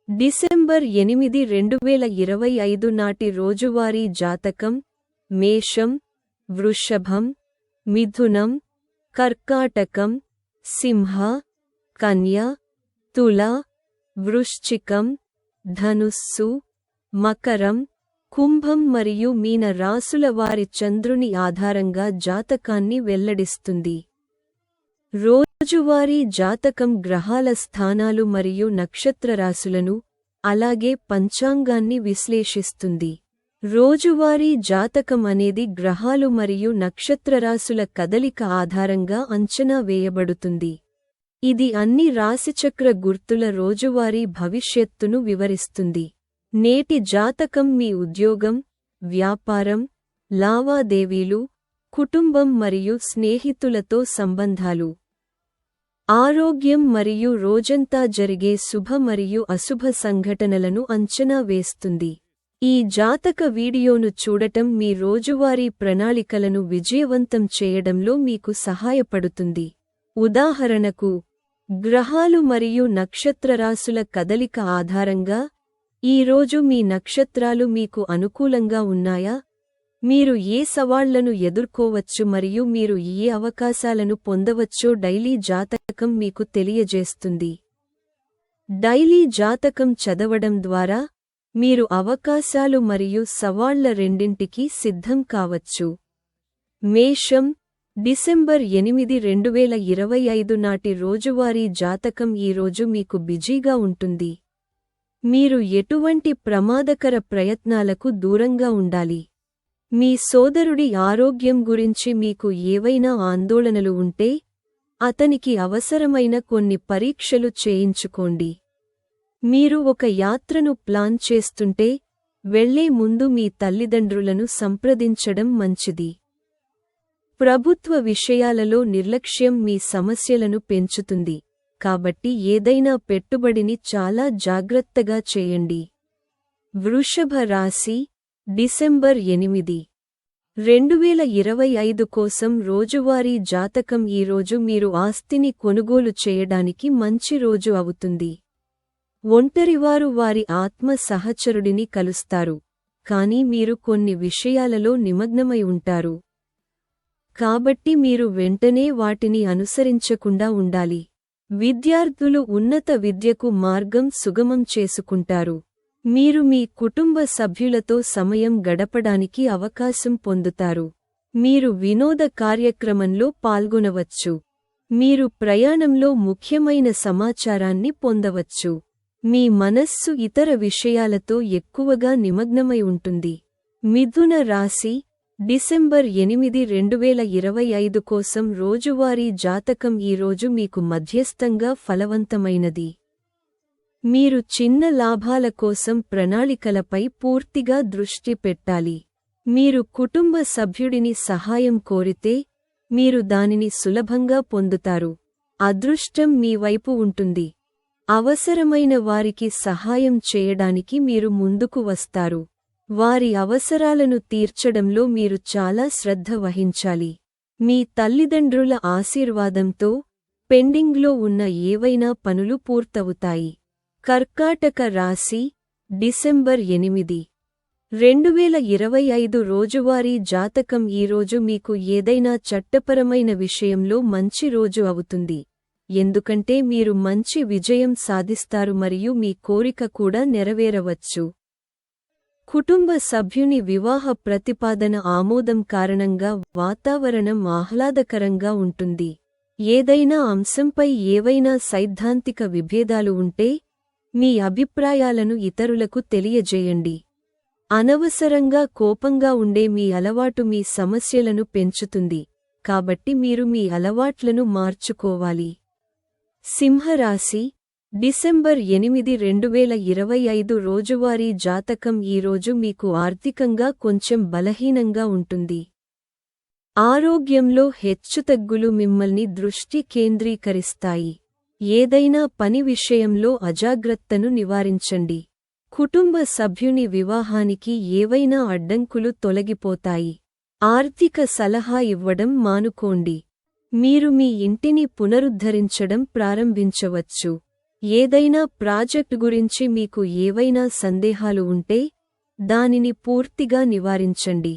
December 8, 2025 నాటి రోజువారీ జాతకం మేషం, వృషభం, మిథునం, కర్కాటకం, సింహ, కన్య, తుల, వృశ్చికం, ధనుస్సు, మకరం, కుంభం మరియు మీన రాశుల వారి చంద్రుని ఆధారంగా జాతకాన్ని వెల్లడిస్తుంది. రోజువారీ జాతకం గ్రహాల స్థానాలు మరియు నక్షత్రరాశులను, అలాగే పంచాంగాన్ని విశ్లేషిస్తుంది. రోజువారీ జాతకం అనేది గ్రహాలు మరియు నక్షత్రరాశుల కదలిక ఆధారంగా అంచనా వేయబడుతుంది. ఇది అన్ని రాశిచక్ర గుర్తుల రోజువారీ భవిష్యత్తును వివరిస్తుంది. నేటి జాతకం మీ ఉద్యోగం, వ్యాపారం, లావాదేవీలు, కుటుంబం మరియు స్నేహితులతో సంబంధాలు, ఆరోగ్యం మరియు రోజంతా జరిగే శుభ మరియు అశుభ సంఘటనలను అంచనా వేస్తుంది. ఈ జాతక వీడియోను చూడటం మీ రోజువారీ ప్రణాళికలను విజయవంతం చేయడంలో మీకు సహాయపడుతుంది. ఉదాహరణకు, గ్రహాలు మరియు నక్షత్రరాశుల కదలిక ఆధారంగా ఈ రోజు మీ నక్షత్రాలు మీకు అనుకూలంగా ఉన్నాయా? మీరు ఏ సవాళ్లను ఎదుర్కోవచ్చు మరియు మీరు ఏ అవకాశాలను పొందవచ్చో డైలీ జాతకం మీకు తెలియజేస్తుంది. డైలీ జాతకం చదవడం ద్వారా మీరు అవకాశాలు మరియు సవాళ్ల రెండింటికీ సిద్ధం కావచ్చు. మేషం, డిసెంబర్ 8, 2025 నాటి రోజువారీ జాతకం ఈ రోజు మీకు బిజీగా ఉంటుంది. మీరు ఎటువంటి ప్రమాదకర ప్రయత్నాలకు దూరంగా ఉండాలి. మీ సోదరుడి ఆరోగ్యం గురించి మీకు ఏవైనా ఆందోళనలు ఉంటే, అతనికి అవసరమైన కొన్ని పరీక్షలు చేయించుకోండి. మీరు ఒక యాత్రను ప్లాన్ చేస్తుంటే, వెళ్లే ముందు మీ తల్లిదండ్రులను సంప్రదించడం మంచిది. ప్రభుత్వ విషయాలలో నిర్లక్ష్యం మీ సమస్యలను పెంచుతుంది, కాబట్టి ఏదైనా పెట్టుబడిని చాలా జాగ్రత్తగా చేయండి. వృషభ రాశి, డిసెంబర్ 8, 2025 కోసం రోజువారీ జాతకం ఈ రోజు మీరు ఆస్తిని కొనుగోలు చేయడానికి మంచి రోజు అవుతుంది. ఒంటరివారు వారి ఆత్మ సహచరుడిని కలుస్తారు, కానీ మీరు కొన్ని విషయాలలో నిమగ్నమై ఉంటారు. కాబట్టి మీరు వెంటనే వాటిని అనుసరించకుండా ఉండాలి. విద్యార్థులు ఉన్నత విద్యకు మార్గం సుగమం చేసుకుంటారు. మీరు మీ కుటుంబ సభ్యులతో సమయం గడపడానికి అవకాశం పొందుతారు. మీరు వినోద కార్యక్రమంలో పాల్గొనవచ్చు. మీరు ప్రయాణంలో ముఖ్యమైన సమాచారాన్ని పొందవచ్చు. మీ మనస్సు ఇతర విషయాలతో ఎక్కువగా నిమగ్నమై ఉంటుంది. మిథున రాశి, డిసెంబర్ 8, 2025 కోసం రోజువారీ జాతకం ఈ రోజు మీకు మధ్యస్థంగా ఫలవంతమైనది. మీరు చిన్న లాభాల కోసం ప్రణాళికలపై పూర్తిగా దృష్టి పెట్టాలి. మీరు కుటుంబ సభ్యుడిని సహాయం కోరితే, మీరు దానిని సులభంగా పొందుతారు. అదృష్టం మీ వైపు ఉంటుంది. అవసరమైన వారికి సహాయం చేయడానికి మీరు ముందుకు వస్తారు. వారి అవసరాలను తీర్చడంలో మీరు చాలా శ్రద్ధ వహించాలి. మీ తల్లిదండ్రుల ఆశీర్వాదంతో పెండింగ్లో ఉన్న ఏవైనా పనులు పూర్తవుతాయి. కర్కాటక రాశి, డిసెంబర్ 8, 2025 రోజువారీ జాతకం ఈ రోజు మీకు ఏదైనా చట్టపరమైన విషయంలో మంచి రోజు అవుతుంది, ఎందుకంటే మీరు మంచి విజయం సాధిస్తారు మరియు మీ కోరిక కూడా నెరవేరవచ్చు. కుటుంబ సభ్యుని వివాహ ప్రతిపాదన ఆమోదం కారణంగా వాతావరణం ఆహ్లాదకరంగా ఉంటుంది. ఏదైనా అంశంపై ఏవైనా సైద్ధాంతిక విభేదాలు ఉంటే, మీ అభిప్రాయాలను ఇతరులకు తెలియజేయండి. అనవసరంగా కోపంగా ఉండే మీ అలవాటు మీ సమస్యలను పెంచుతుంది, కాబట్టి మీరు మీ అలవాట్లను మార్చుకోవాలి. సింహరాశి, డిసెంబర్ 8, 2025 రోజువారీ జాతకం ఈ రోజు మీకు ఆర్థికంగా కొంచెం బలహీనంగా ఉంటుంది. ఆరోగ్యంలో హెచ్చుతగ్గులు మిమ్మల్ని దృష్టి కేంద్రీకరిస్తాయి. ఏదైనా పని విషయంలో అజాగ్రత్తను నివారించండి. కుటుంబ సభ్యుని వివాహానికి ఏవైనా అడ్డంకులు తొలగిపోతాయి. ఆర్థిక సలహా ఇవ్వడం మానుకోండి. మీరు మీ ఇంటిని పునరుద్ధరించడం ప్రారంభించవచ్చు. ఏదైనా ప్రాజెక్ట్ గురించి మీకు ఏవైనా సందేహాలు ఉంటే దానిని పూర్తిగా నివారించండి.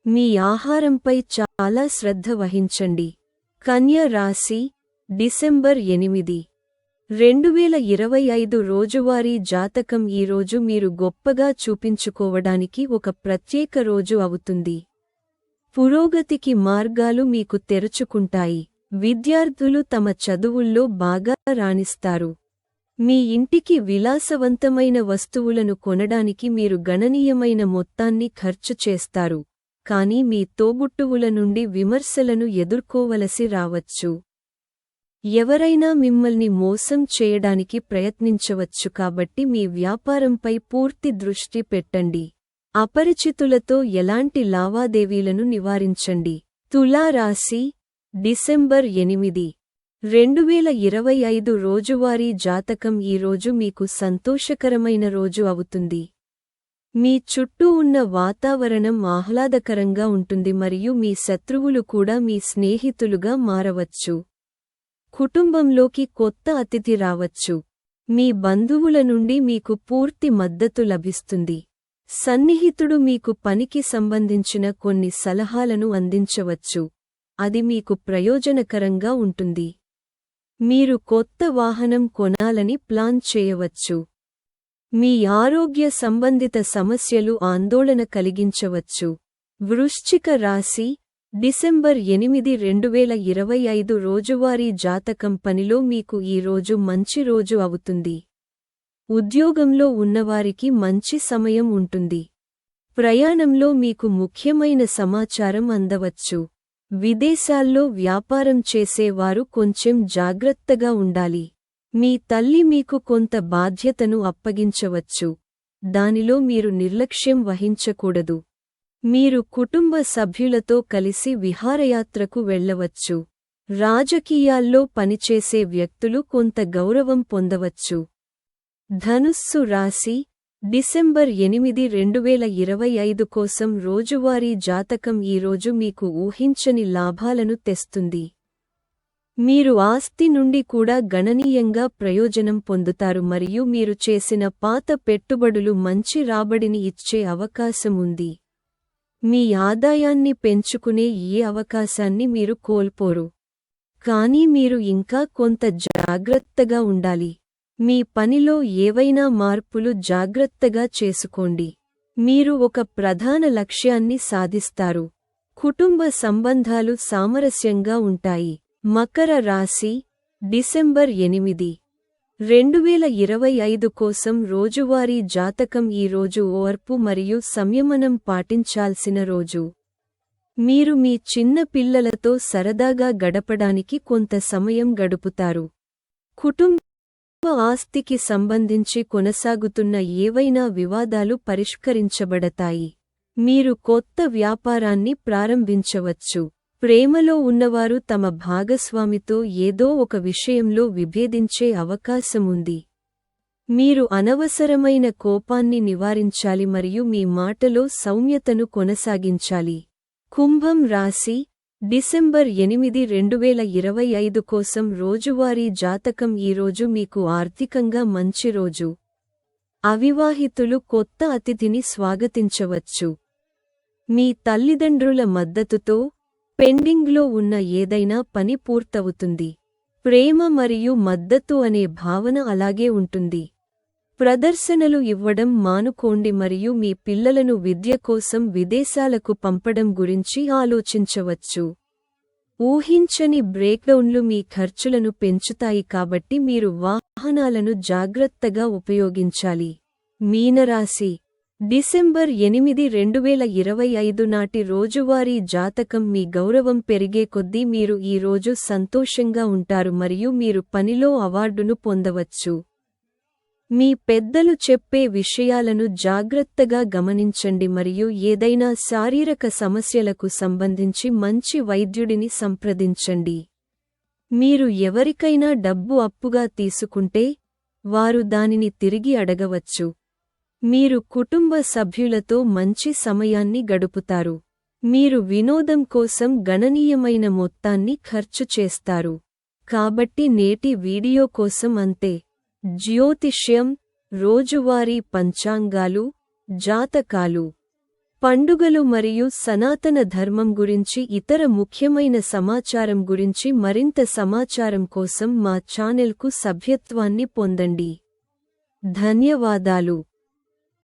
మీ ఆహారంపై చాలా శ్రద్ధ వహించండి. కన్య రాశి, డిసెంబర్ 8, 2025 రోజువారీ జాతకం. ఈ రోజు మీరు గొప్పగా చూపించుకోవడానికి ఒక ప్రత్యేక రోజు అవుతుంది. పురోగతికి మార్గాలు మీకు తెరుచుకుంటాయి. విద్యార్థులు తమ చదువుల్లో బాగా రాణిస్తారు. మీ ఇంటికి విలాసవంతమైన వస్తువులను కొనడానికి మీరు గణనీయమైన మొత్తాన్ని ఖర్చు చేస్తారు, కానీ మీ తోబుట్టువుల నుండి విమర్శలను ఎదుర్కోవలసి రావచ్చు. ఎవరైనా మిమ్మల్ని మోసం చేయడానికి ప్రయత్నించవచ్చు, కాబట్టి మీ వ్యాపారంపై పూర్తి దృష్టి పెట్టండి. అపరిచితులతో ఎలాంటి లావాదేవీలను నివారించండి. తులా రాశి, డిసెంబర్ 8, 2025 రోజువారీ జాతకం. ఈ రోజు మీకు సంతోషకరమైన రోజు అవుతుంది. మీ చుట్టూ ఉన్న వాతావరణం ఆహ్లాదకరంగా ఉంటుంది మరియు మీ శత్రువులు కూడా మీ స్నేహితులుగా మారవచ్చు. కుటుంబంలోకి కొత్త అతిథి రావచ్చు. మీ బంధువుల నుండి మీకు పూర్తి మద్దతు లభిస్తుంది. సన్నిహితుడు మీకు పనికి సంబంధించిన కొన్ని సలహాలను అందించవచ్చు, అది మీకు ప్రయోజనకరంగా ఉంటుంది. మీరు కొత్త వాహనం కొనాలని ప్లాన్ చేయవచ్చు. మీ ఆరోగ్య సంబంధిత సమస్యలు ఆందోళన కలిగించవచ్చు. వృశ్చిక రాశి, డిసెంబర్ 8, 2025 రోజువారీ జాతకం. పనిలో మీకు ఈ రోజు మంచి రోజు అవుతుంది. ఉద్యోగంలో ఉన్నవారికి మంచి సమయం ఉంటుంది. ప్రయాణంలో మీకు ముఖ్యమైన సమాచారం అందవచ్చు. విదేశాల్లో వ్యాపారం చేసేవారు కొంచెం జాగ్రత్తగా ఉండాలి. మీ తల్లి మీకు కొంత బాధ్యతను అప్పగించవచ్చు, దానిలో మీరు నిర్లక్ష్యం వహించకూడదు. మీరు కుటుంబ సభ్యులతో కలిసి విహారయాత్రకు వెళ్ళవచ్చు. రాజకీయాల్లో పనిచేసే వ్యక్తులు కొంత గౌరవం పొందవచ్చు. ధనుస్సు రాశి, డిసెంబర్ 8, 2025 కోసం రోజువారీ జాతకం. ఈ రోజు మీకు ఊహించని లాభాలను తెస్తుంది. మీరు ఆస్తి నుండి కూడా గణనీయంగా ప్రయోజనం పొందుతారు మరియు మీరు చేసిన పాత పెట్టుబడులు మంచి రాబడిని ఇచ్చే అవకాశం ఉంది. మీ ఆదాయాన్ని పెంచుకునే ఈ అవకాశాన్ని మీరు కోల్పోరు, కానీ మీరు ఇంకా కొంత జాగ్రత్తగా ఉండాలి. మీ పనిలో ఏవైనా మార్పులు జాగ్రత్తగా చేసుకోండి. మీరు ఒక ప్రధాన లక్ష్యాన్ని సాధిస్తారు. కుటుంబ సంబంధాలు సామరస్యంగా ఉంటాయి. మకర రాశి, డిసెంబర్ 8, 2025 కోసం రోజువారీ జాతకం. ఈ రోజు ఓర్పు మరియు సంయమనం పాటించాల్సిన రోజు. మీరు మీ చిన్న పిల్లలతో సరదాగా గడపడానికి కొంత సమయం గడుపుతారు. కుటుంబ ఆస్తికి సంబంధించి కొనసాగుతున్న ఏవైనా వివాదాలు పరిష్కరించబడతాయి. మీరు కొత్త వ్యాపారాన్ని ప్రారంభించవచ్చు. ప్రేమలో ఉన్నవారు తమ భాగస్వామితో ఏదో ఒక విషయంలో విభేదించే అవకాశముంది. మీరు అనవసరమైన కోపాన్ని నివారించాలి మరియు మీ మాటలో సౌమ్యతను కొనసాగించాలి. కుంభం రాశి, డిసెంబర్ 8, 2025 కోసం రోజువారీ జాతకం. ఈ రోజు మీకు ఆర్థికంగా మంచి రోజు. అవివాహితులు కొత్త అతిథిని స్వాగతించవచ్చు. మీ తల్లిదండ్రుల మద్దతుతో పెండింగ్లో ఉన్న ఏదైనా పని పూర్తవుతుంది. ప్రేమ మరియు మద్దతు అనే భావన అలాగే ఉంటుంది. ప్రదర్శనలు ఇవ్వడం మానుకోండి మరియు మీ పిల్లలను విద్య కోసం విదేశాలకు పంపడం గురించి ఆలోచించవచ్చు. ఊహించని బ్రేక్డౌన్లు మీ ఖర్చులను పెంచుతాయి, కాబట్టి మీరు వాహనాలను జాగ్రత్తగా ఉపయోగించాలి. మీనరాశి, డిసెంబర్ 8, 2025 నాటి రోజువారీ జాతకం. మీ గౌరవం పెరిగే కొద్దీ మీరు ఈ రోజు సంతోషంగా ఉంటారు మరియు మీరు పనిలో అవార్డును పొందవచ్చు. మీ పెద్దలు చెప్పే విషయాలను జాగ్రత్తగా గమనించండి మరియు ఏదైనా శారీరక సమస్యలకు సంబంధించి మంచి వైద్యుడిని సంప్రదించండి. మీరు ఎవరికైనా డబ్బు అప్పుగా తీసుకుంటే వారు దానిని తిరిగి అడగవచ్చు. మీరు కుటుంబ సభ్యులతో మంచి సమయాన్ని గడుపుతారు. మీరు వినోదం కోసం గణనీయమైన మొత్తాన్ని ఖర్చు చేస్తారు. కాబట్టి నేటి వీడియో కోసం అంతే. జ్యోతిష్యం, రోజువారీ పంచాంగాలు, జాతకాలు, పండుగలు మరియు సనాతన ధర్మం గురించి ఇతర ముఖ్యమైన సమాచారం గురించి మరింత సమాచారం కోసం మా ఛానెల్కు సభ్యత్వాన్ని పొందండి. ధన్యవాదాలు.